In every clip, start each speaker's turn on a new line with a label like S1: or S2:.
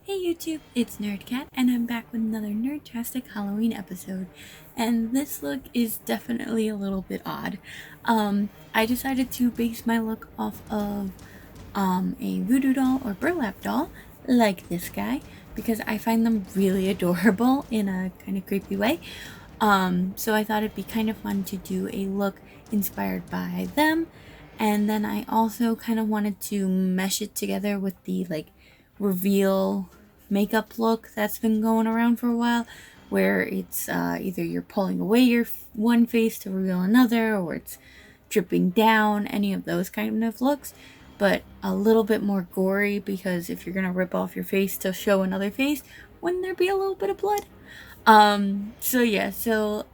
S1: Hey YouTube, it's Nerdcat, and I'm back with another Nerdtastic Halloween episode. And this look is definitely a little bit odd. I decided to base my look off of a voodoo doll or burlap doll, like this guy, because I find them really adorable in a kind of creepy way. So I thought it'd be kind of fun to do a look inspired by them. And then I also kind of wanted to mesh it together with the reveal makeup look that's been going around for a while, where it's either you're pulling away your one face to reveal another, or it's dripping down, any of those kind of looks, but a little bit more gory, because if you're gonna rip off your face to show another face, wouldn't there be a little bit of blood? So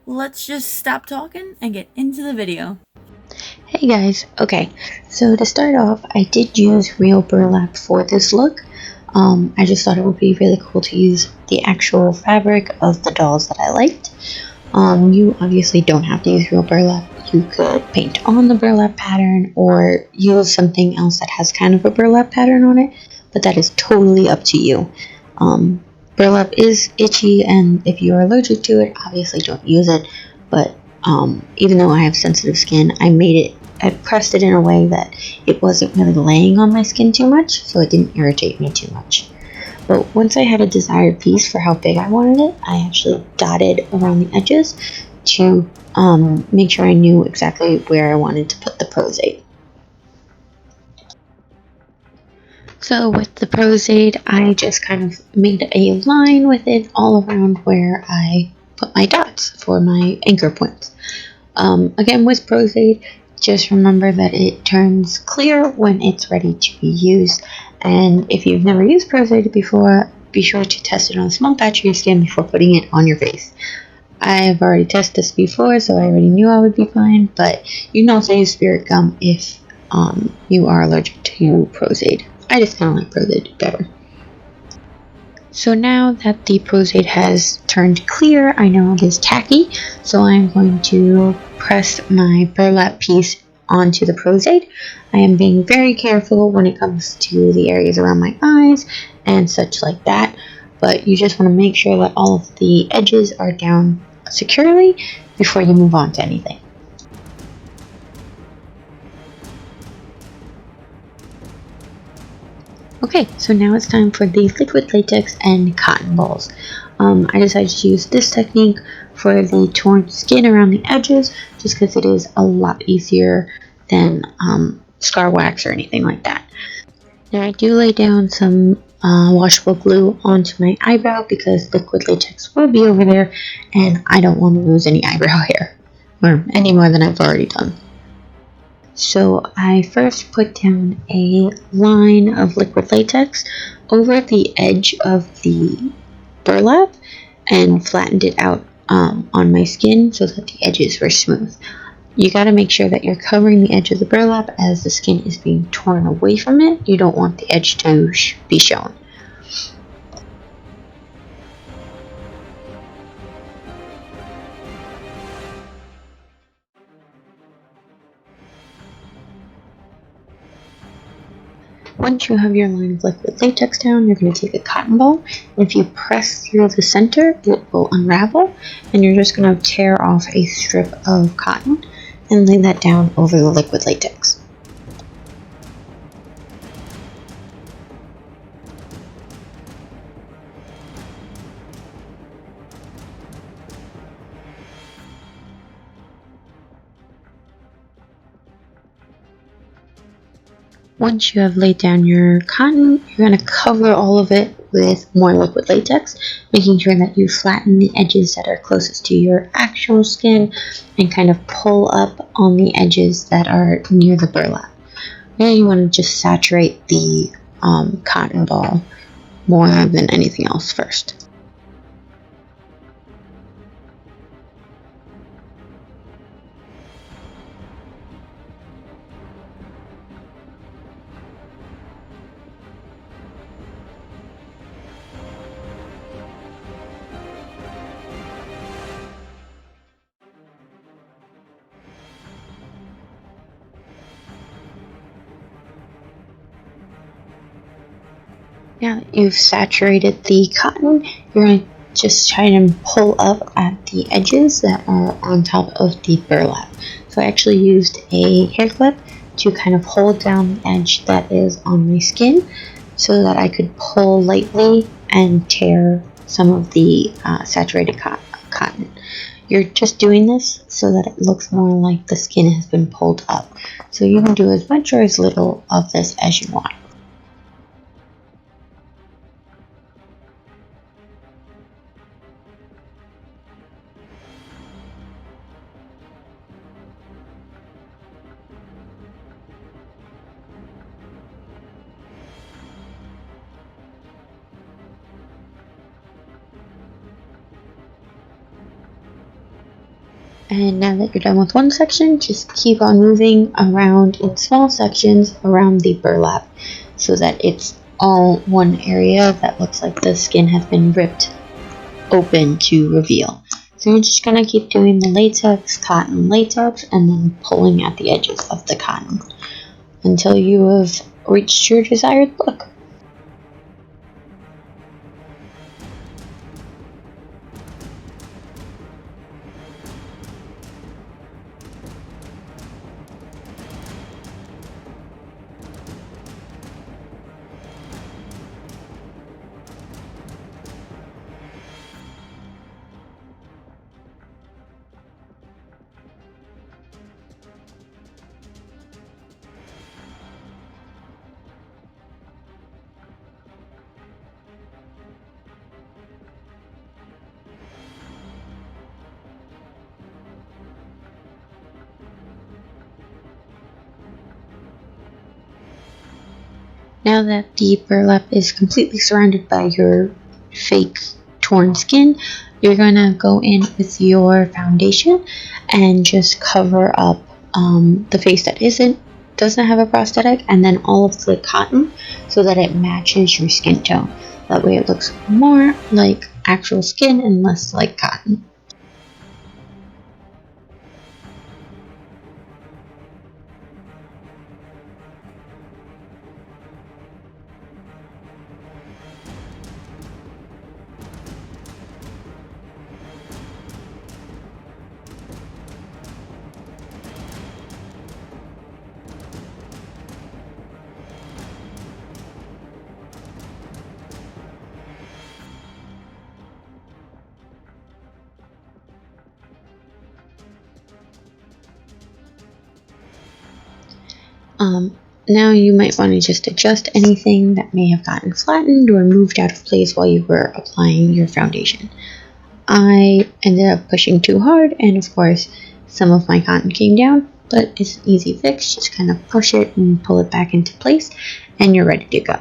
S1: let's just stop talking and get into the video.
S2: Hey guys, okay, so to start off, I did use real burlap for this look. I just thought it would be really cool to use the actual fabric of the dolls that I liked. You obviously don't have to use real burlap. You could paint on the burlap pattern or use something else that has kind of a burlap pattern on it, but that is totally up to you. Burlap is itchy, and if you're allergic to it, obviously don't use it, but even though I have sensitive skin, I pressed it in a way that it wasn't really laying on my skin too much, so it didn't irritate me too much. But once I had a desired piece for how big I wanted it, I actually dotted around the edges to make sure I knew exactly where I wanted to put the prosade. So with the prosade, I just kind of made a line with it all around where I put my dots for my anchor points. Again, with prosade, just remember that it turns clear when it's ready to be used. And if you've never used prosade before, be sure to test it on a small patch of your skin before putting it on your face. I've already tested this before, so I already knew I would be fine, but you can also use spirit gum if you are allergic to prosade. I just kind of like prosade better. So now that the prosade has turned clear, I know it is tacky, so I'm going to press my burlap piece onto the prosade. I am being very careful when it comes to the areas around my eyes and such like that, but you just want to make sure that all of the edges are down securely before you move on to anything. Okay, so now it's time for the liquid latex and cotton balls. I decided to use this technique for the torn skin around the edges just because it is a lot easier than scar wax or anything like that. Now I do lay down some washable glue onto my eyebrow because liquid latex will be over there and I don't want to lose any eyebrow hair, or any more than I've already done. So I first put down a line of liquid latex over the edge of the burlap and flattened it out on my skin so that the edges were smooth. You got to make sure that you're covering the edge of the burlap as the skin is being torn away from it. You don't want the edge to be shown. Once you have your line of liquid latex down, you're going to take a cotton ball, and if you press through the center, it will unravel, and you're just going to tear off a strip of cotton and lay that down over the liquid latex. Once you have laid down your cotton, you're going to cover all of it with more liquid latex, making sure that you flatten the edges that are closest to your actual skin and kind of pull up on the edges that are near the burlap. Then you want to just saturate the cotton ball more than anything else first. Now that you've saturated the cotton, you're going to just try and pull up at the edges that are on top of the burlap. So I actually used a hair clip to kind of hold down the edge that is on my skin so that I could pull lightly and tear some of the saturated cotton. You're just doing this so that it looks more like the skin has been pulled up. So you can do as much or as little of this as you want. And now that you're done with one section, just keep on moving around in small sections around the burlap so that it's all one area that looks like the skin has been ripped open to reveal. So you're just going to keep doing the latex, cotton, latex, and then pulling at the edges of the cotton until you have reached your desired look. Now that the burlap is completely surrounded by your fake torn skin, you're going to go in with your foundation and just cover up the face that doesn't have a prosthetic, and then all of the cotton so that it matches your skin tone. That way it looks more like actual skin and less like cotton. Now you might want to just adjust anything that may have gotten flattened or moved out of place while you were applying your foundation. I ended up pushing too hard, and of course some of my cotton came down, but it's an easy fix. Just kind of push it and pull it back into place and you're ready to go.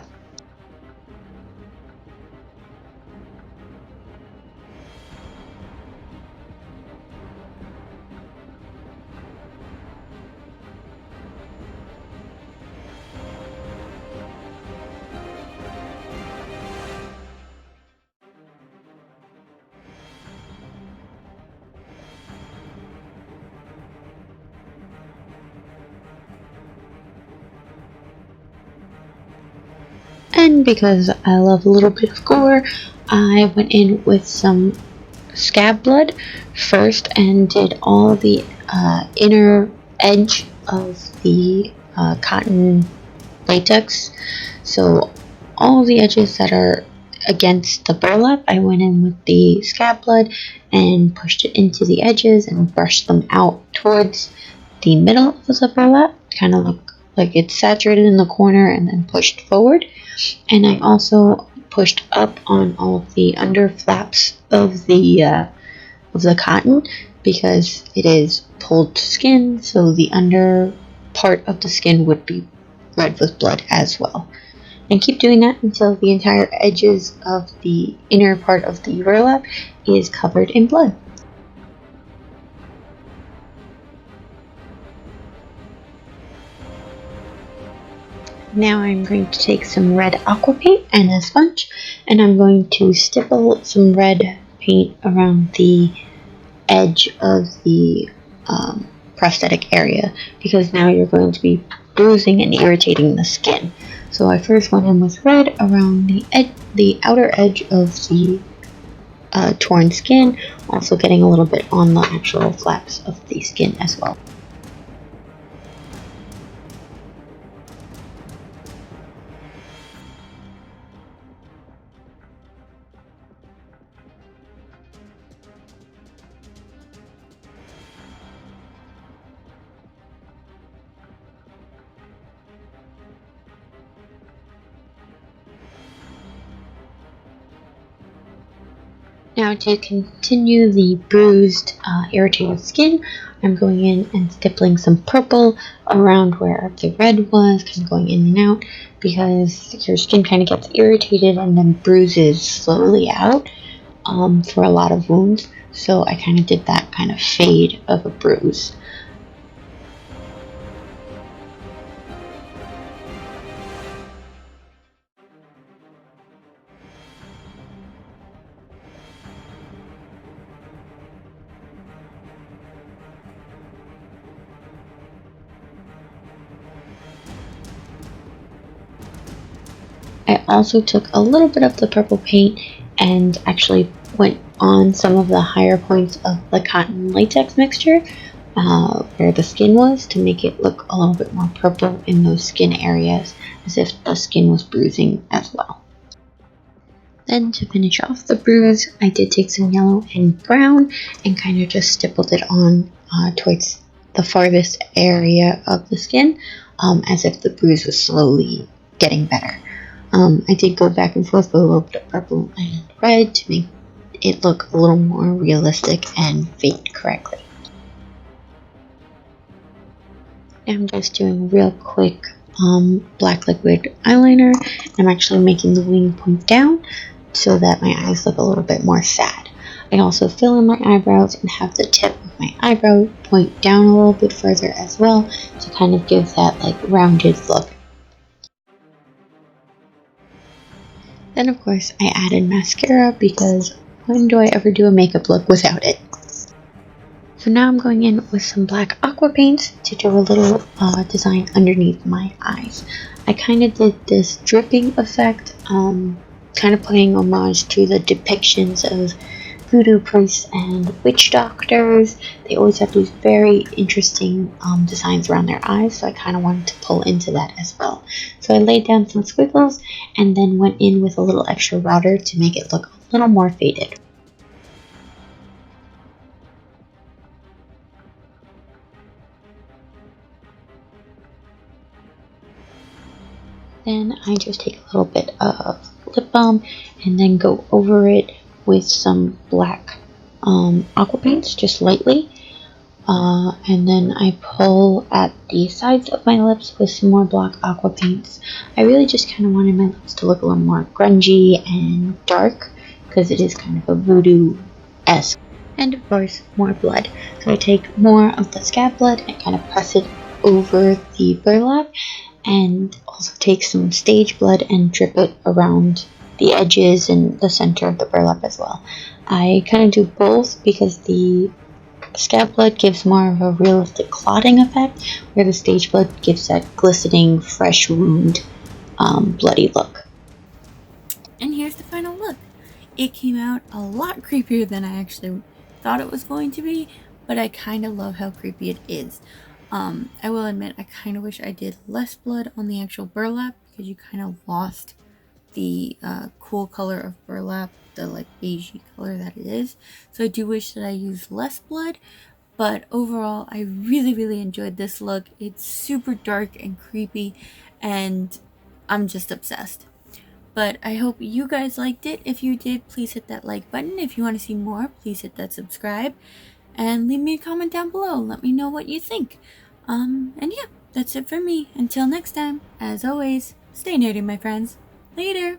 S2: And because I love a little bit of gore, I went in with some scab blood first and did all the inner edge of the cotton latex. So all of the edges that are against the burlap, I went in with the scab blood and pushed it into the edges and brushed them out towards the middle of the burlap, kind of look like it's saturated in the corner and then pushed forward. And I also pushed up on all of the under flaps of the cotton because it is pulled skin, so the under part of the skin would be red with blood as well. And keep doing that until the entire edges of the inner part of the burlap is covered in blood. Now I'm going to take some red aqua paint and a sponge, and I'm going to stipple some red paint around the edge of the prosthetic area, because now you're going to be bruising and irritating the skin. So I first went in with red around the outer edge of the torn skin, also getting a little bit on the actual flaps of the skin as well. Now to continue the bruised, irritated skin, I'm going in and stippling some purple around where the red was, kind of going in and out, because your skin kind of gets irritated and then bruises slowly out for a lot of wounds. So I kind of did that kind of fade of a bruise. I also took a little bit of the purple paint and actually went on some of the higher points of the cotton latex mixture where the skin was, to make it look a little bit more purple in those skin areas, as if the skin was bruising as well. Then to finish off the bruise, I did take some yellow and brown and kind of just stippled it on towards the farthest area of the skin, as if the bruise was slowly getting better. I did go back and forth with a little bit of purple and red to make it look a little more realistic and fade correctly. I'm just doing real quick black liquid eyeliner. I'm actually making the wing point down so that my eyes look a little bit more sad. I also fill in my eyebrows and have the tip of my eyebrow point down a little bit further as well to kind of give that like rounded look. Then of course I added mascara, because when do I ever do a makeup look without it? So now I'm going in with some black aqua paints to do a little design underneath my eyes. I kind of did this dripping effect, kind of paying homage to the depictions of voodoo priests and witch doctors. They always have these very interesting designs around their eyes, so I kind of wanted to pull into that as well. So I laid down some squiggles and then went in with a little extra water to make it look a little more faded. Then I just take a little bit of lip balm and then go over it with some black aqua paints, just lightly. And then I pull at the sides of my lips with some more black aqua paints. I really just kind of wanted my lips to look a little more grungy and dark, because it is kind of a voodoo-esque. And of course, more blood. So I take more of the scab blood and kind of press it over the burlap, and also take some stage blood and drip it around the edges and the center of the burlap as well. I kind of do both because the scab blood gives more of a realistic clotting effect, where the stage blood gives that glistening, fresh wound, bloody look.
S1: And here's the final look. It came out a lot creepier than I actually thought it was going to be, but I kind of love how creepy it is. I will admit, I kind of wish I did less blood on the actual burlap, because you kind of lost the cool color of burlap, the like beigey color that it is. So I do wish that I used less blood, but overall I really enjoyed this look. It's super dark and creepy, and I'm just obsessed. But I hope you guys liked it. If you did, please hit that like button. If you want to see more, please hit that subscribe. And leave me a comment down below. Let me know what you think. And yeah, that's it for me. Until next time, as always, stay nerdy, my friends. Later!